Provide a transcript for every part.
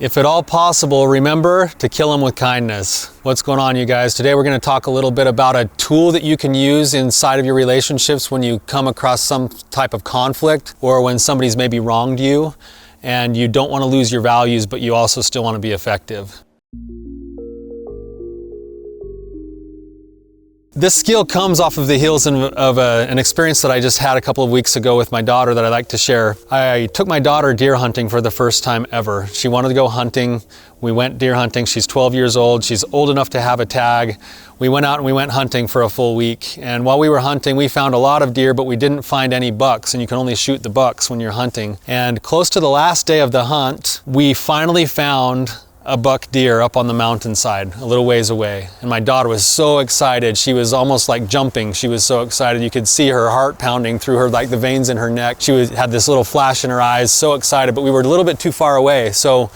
If at all possible, remember to kill them with kindness. What's going on, you guys? Today we're going to talk a little bit about a tool that you can use inside of your relationships when you come across some type of conflict or when somebody's maybe wronged you and you don't want to lose your values, but you also still want to be effective. This skill comes off of the heels of an experience that I just had a couple of weeks ago with my daughter that I'd like to share. I took my daughter deer hunting for the first time ever. She wanted to go hunting. We went deer hunting. She's 12 years old. She's old enough to have a tag. We went out and we went hunting for a full week. And while we were hunting, we found a lot of deer, but we didn't find any bucks, and you can only shoot the bucks when you're hunting. And close to the last day of the hunt, we finally found a buck deer up on the mountainside a little ways away. And my daughter was so excited. She was almost like jumping. She was so excited. You could see her heart pounding through her, like the veins in her neck. She had this little flash in her eyes, so excited, but we were a little bit too far away. So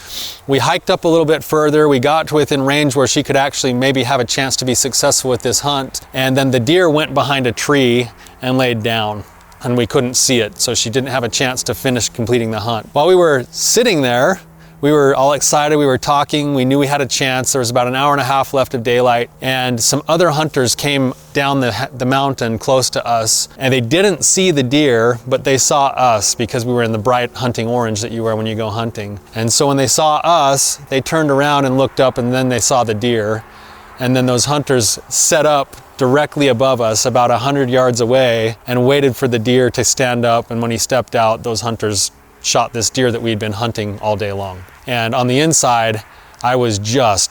we hiked up a little bit further. We got to within range where she could actually maybe have a chance to be successful with this hunt. And then the deer went behind a tree and laid down, and we couldn't see it. So she didn't have a chance to finish completing the hunt. While we were sitting there, we were all excited, we were talking, we knew we had a chance. There was about an hour and a half left of daylight, and some other hunters came down the mountain close to us, and they didn't see the deer, but they saw us because we were in the bright hunting orange that you wear when you go hunting. And so when they saw us, they turned around and looked up, and then they saw the deer. And then those hunters set up directly above us, about 100 yards away, and waited for the deer to stand up. And when he stepped out, those hunters shot this deer that we'd been hunting all day long. And on the inside, I was just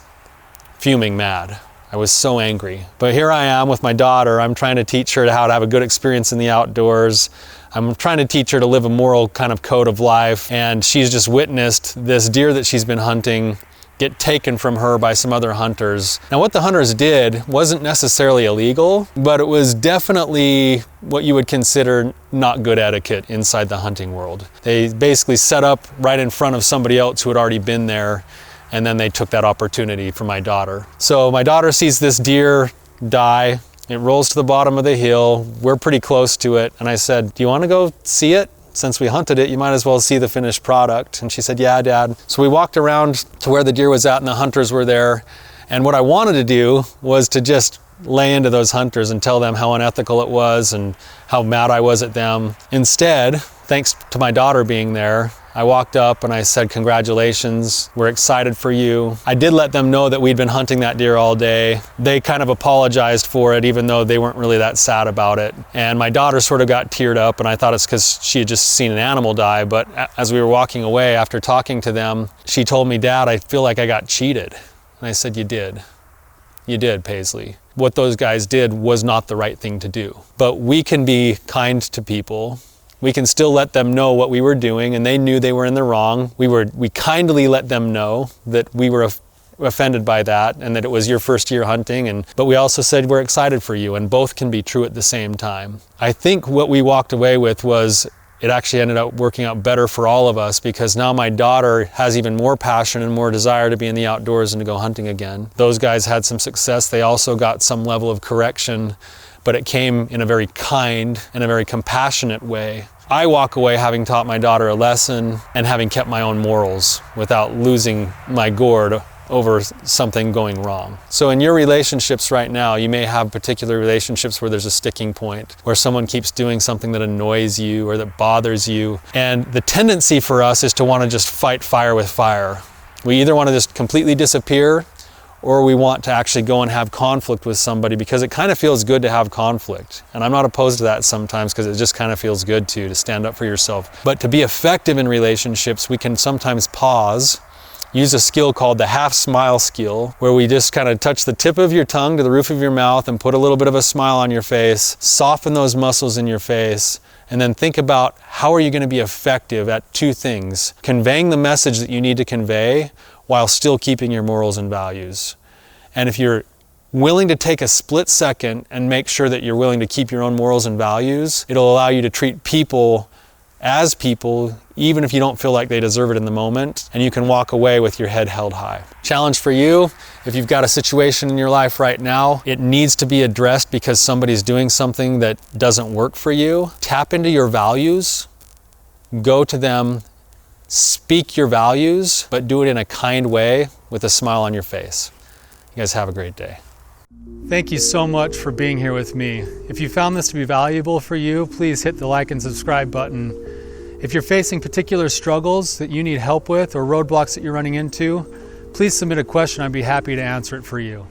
fuming mad. I was so angry. But here I am with my daughter. I'm trying to teach her how to have a good experience in the outdoors. I'm trying to teach her to live a moral kind of code of life. And she's just witnessed this deer that she's been hunting get taken from her by some other hunters. Now, what the hunters did wasn't necessarily illegal, but it was definitely what you would consider not good etiquette inside the hunting world. They basically set up right in front of somebody else who had already been there, and then they took that opportunity for my daughter. So my daughter sees this deer die. It rolls to the bottom of the hill. We're pretty close to it. And I said, "Do you want to go see it? Since we hunted it, you might as well see the finished product." And she said, "Yeah, Dad." So we walked around to where the deer was at and the hunters were there. And what I wanted to do was to just lay into those hunters and tell them how unethical it was and how mad I was at them. Instead, thanks to my daughter being there, I walked up and I said, "Congratulations, we're excited for you." I did let them know that we'd been hunting that deer all day. They kind of apologized for it, even though they weren't really that sad about it. And my daughter sort of got teared up, and I thought it's because she had just seen an animal die. But as we were walking away after talking to them, she told me, "Dad, I feel like I got cheated." And I said, "You did. You did, Paisley. What those guys did was not the right thing to do." But we can be kind to people. We can still let them know what we were doing, and they knew they were in the wrong. We kindly let them know that we were offended by that and that it was your first year hunting, but we also said we're excited for you, and both can be true at the same time. I think what we walked away with was it actually ended up working out better for all of us, because now my daughter has even more passion and more desire to be in the outdoors and to go hunting again. Those guys had some success. They also got some level of correction, but it came in a very kind and a very compassionate way. I walk away having taught my daughter a lesson and having kept my own morals without losing my gourd over something going wrong. So in your relationships right now, you may have particular relationships where there's a sticking point, where someone keeps doing something that annoys you or that bothers you. And the tendency for us is to want to just fight fire with fire. We either want to just completely disappear, or we want to actually go and have conflict with somebody because it kind of feels good to have conflict. And I'm not opposed to that sometimes because it just kind of feels good to stand up for yourself. But to be effective in relationships, we can sometimes pause, use a skill called the half smile skill, where we just kind of touch the tip of your tongue to the roof of your mouth and put a little bit of a smile on your face, soften those muscles in your face, and then think about how are you going to be effective at two things: conveying the message that you need to convey while still keeping your morals and values. And if you're willing to take a split second and make sure that you're willing to keep your own morals and values, it'll allow you to treat people as people, even if you don't feel like they deserve it in the moment, and you can walk away with your head held high. Challenge for you, if you've got a situation in your life right now, it needs to be addressed because somebody's doing something that doesn't work for you. Tap into your values, go to them Speak your values, but do it in a kind way with a smile on your face. You guys have a great day. Thank you so much for being here with me. If you found this to be valuable for you, please hit the like and subscribe button. If you're facing particular struggles that you need help with or roadblocks that you're running into, please submit a question. I'd be happy to answer it for you.